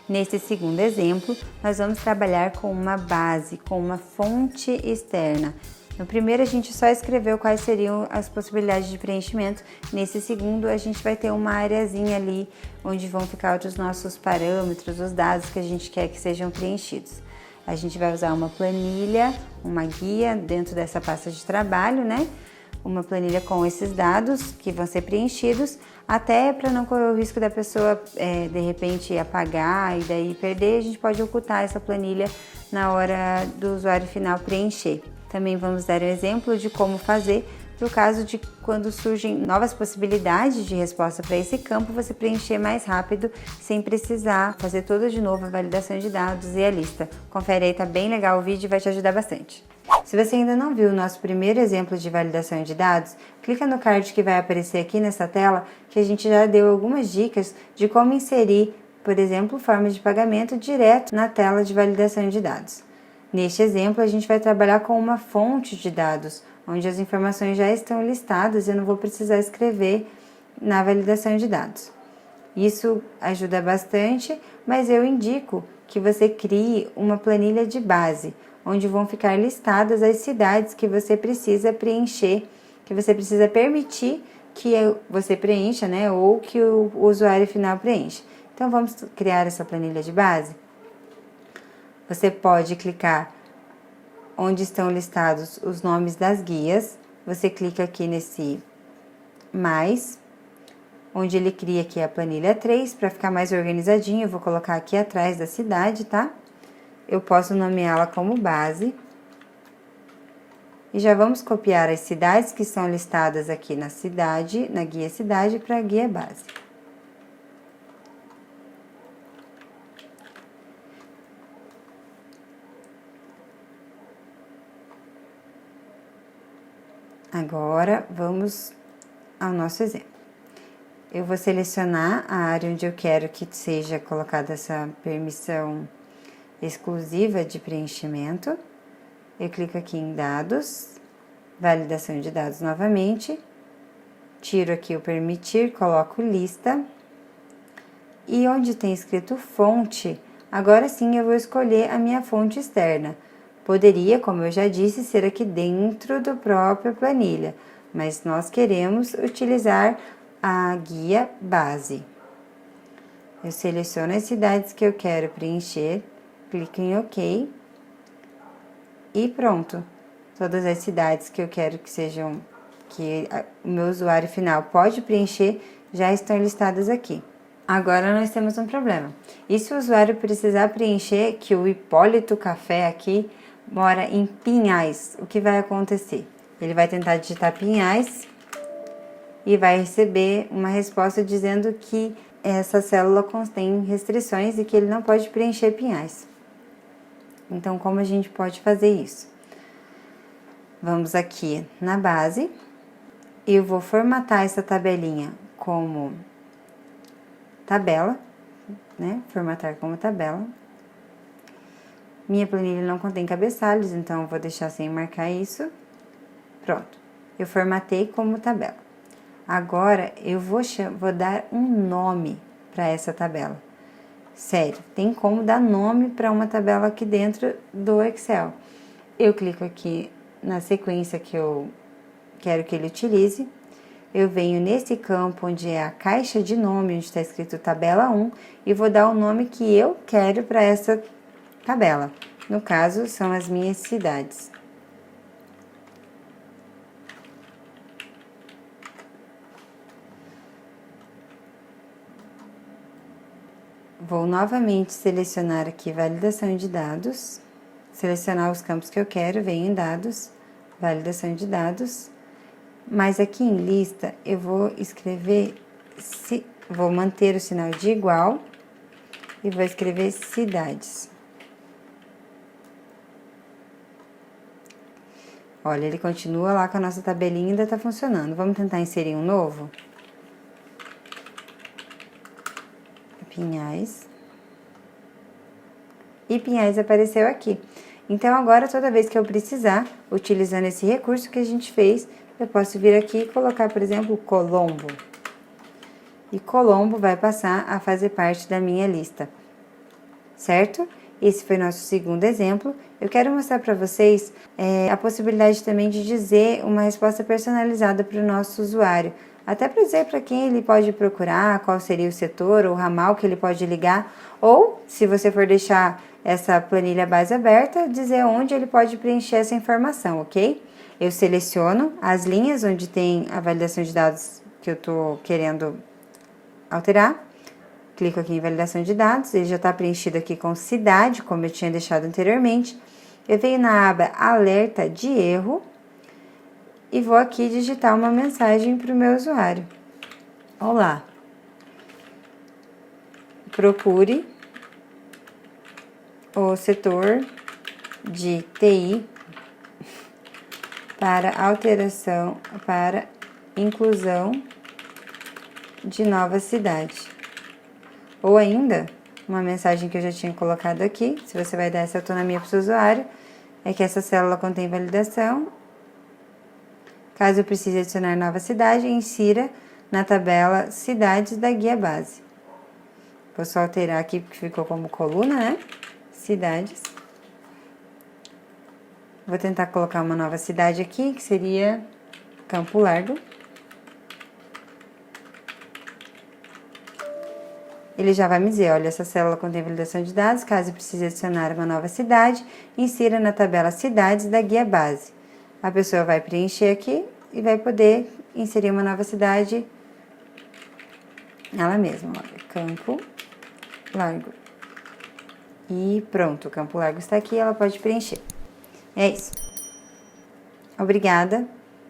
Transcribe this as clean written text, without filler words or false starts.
Nesse segundo exemplo, nós vamos trabalhar com uma base, com uma fonte externa. No primeiro, a gente só escreveu quais seriam as possibilidades de preenchimento. Nesse segundo, a gente vai ter uma areazinha ali, onde vão ficar os nossos parâmetros, os dados que a gente quer que sejam preenchidos. A gente vai usar uma planilha, uma guia dentro dessa pasta de trabalho, né? Uma planilha com esses dados que vão ser preenchidos, até para não correr o risco da pessoa de repente apagar e daí perder, a gente pode ocultar essa planilha na hora do usuário final preencher. Também vamos dar um exemplo de como fazer para o caso de quando surgem novas possibilidades de resposta para esse campo, você preencher mais rápido, sem precisar fazer toda de novo a validação de dados e a lista. Confere aí, tá bem legal o vídeo e vai te ajudar bastante. Se você ainda não viu o nosso primeiro exemplo de validação de dados, clica no card que vai aparecer aqui nessa tela, que a gente já deu algumas dicas de como inserir, por exemplo, formas de pagamento direto na tela de validação de dados. Neste exemplo, a gente vai trabalhar com uma fonte de dados, onde as informações já estão listadas e eu não vou precisar escrever na validação de dados. Isso ajuda bastante, mas eu indico que você crie uma planilha de base, onde vão ficar listadas as cidades que você precisa preencher, que você precisa permitir que você preencha, né, ou que o usuário final preencha. Então, vamos criar essa planilha de base? Você pode clicar onde estão listados os nomes das guias, você clica aqui nesse mais, onde ele cria aqui a planilha 3, para ficar mais organizadinho, eu vou colocar aqui atrás da cidade, tá? Eu posso nomeá-la como base. E já vamos copiar as cidades que são listadas aqui na cidade, na guia cidade, para a guia base. Agora, vamos ao nosso exemplo. Eu vou selecionar a área onde eu quero que seja colocada essa permissão exclusiva de preenchimento. Eu clico aqui em dados, validação de dados novamente, tiro aqui o permitir, coloco lista, e onde tem escrito fonte, agora sim eu vou escolher a minha fonte externa. Poderia, como eu já disse, ser aqui dentro do próprio planilha, mas nós queremos utilizar a guia base. Eu seleciono as cidades que eu quero preencher, clico em OK e pronto. Todas as cidades que eu quero que sejam, que o meu usuário final pode preencher, já estão listadas aqui. Agora nós temos um problema. E se o usuário precisar preencher que o Hipólito Café aqui mora em Pinhais, o que vai acontecer? Ele vai tentar digitar Pinhais e vai receber uma resposta dizendo que essa célula contém restrições e que ele não pode preencher Pinhais. Então, como a gente pode fazer isso? Vamos aqui na base, eu vou formatar essa tabelinha como tabela, né? Formatar como tabela. Minha planilha não contém cabeçalhos, então eu vou deixar sem marcar isso. Pronto, eu formatei como tabela. Agora, eu vou dar um nome para essa tabela. Sério, tem como dar nome para uma tabela aqui dentro do Excel. Eu clico aqui na sequência que eu quero que ele utilize. Eu venho nesse campo onde é a caixa de nome, onde está escrito tabela 1, e vou dar o nome que eu quero para essa tabela. No caso, são as minhas cidades. Vou novamente selecionar aqui validação de dados, selecionar os campos que eu quero, venho em dados, validação de dados, mas aqui em lista eu vou escrever, vou manter o sinal de igual e vou escrever cidades. Olha, ele continua lá com a nossa tabelinha, ainda tá funcionando. Vamos tentar inserir um novo? Pinhais. E Pinhais apareceu aqui. Então, agora, toda vez que eu precisar, utilizando esse recurso que a gente fez, eu posso vir aqui e colocar, por exemplo, Colombo. E Colombo vai passar a fazer parte da minha lista. certo? Esse foi nosso segundo exemplo. Eu quero mostrar para vocês a possibilidade também de dizer uma resposta personalizada para o nosso usuário. Até para dizer para quem ele pode procurar, qual seria o setor ou ramal que ele pode ligar. Ou, se você for deixar essa planilha base aberta, dizer onde ele pode preencher essa informação, ok? Eu seleciono as linhas onde tem a validação de dados que eu estou querendo alterar. Clico aqui em validação de dados, ele já está preenchido aqui com cidade, como eu tinha deixado anteriormente. Eu venho na aba alerta de erro e vou aqui digitar uma mensagem para o meu usuário. Olá, procure o setor de TI para inclusão de nova cidade. Ou ainda, uma mensagem que eu já tinha colocado aqui, se você vai dar essa autonomia para o seu usuário, é que essa célula contém validação. Caso eu precise adicionar nova cidade, insira na tabela cidades da guia base. Vou só alterar aqui porque ficou como coluna, né? Cidades. Vou tentar colocar uma nova cidade aqui, que seria Campo Largo. Ele já vai me dizer, olha, essa célula contém validação de dados, caso precise adicionar uma nova cidade, insira na tabela cidades da guia base. A pessoa vai preencher aqui e vai poder inserir uma nova cidade, ela mesma, olha, Campo Largo. E pronto, o Campo Largo está aqui, ela pode preencher. É isso. Obrigada.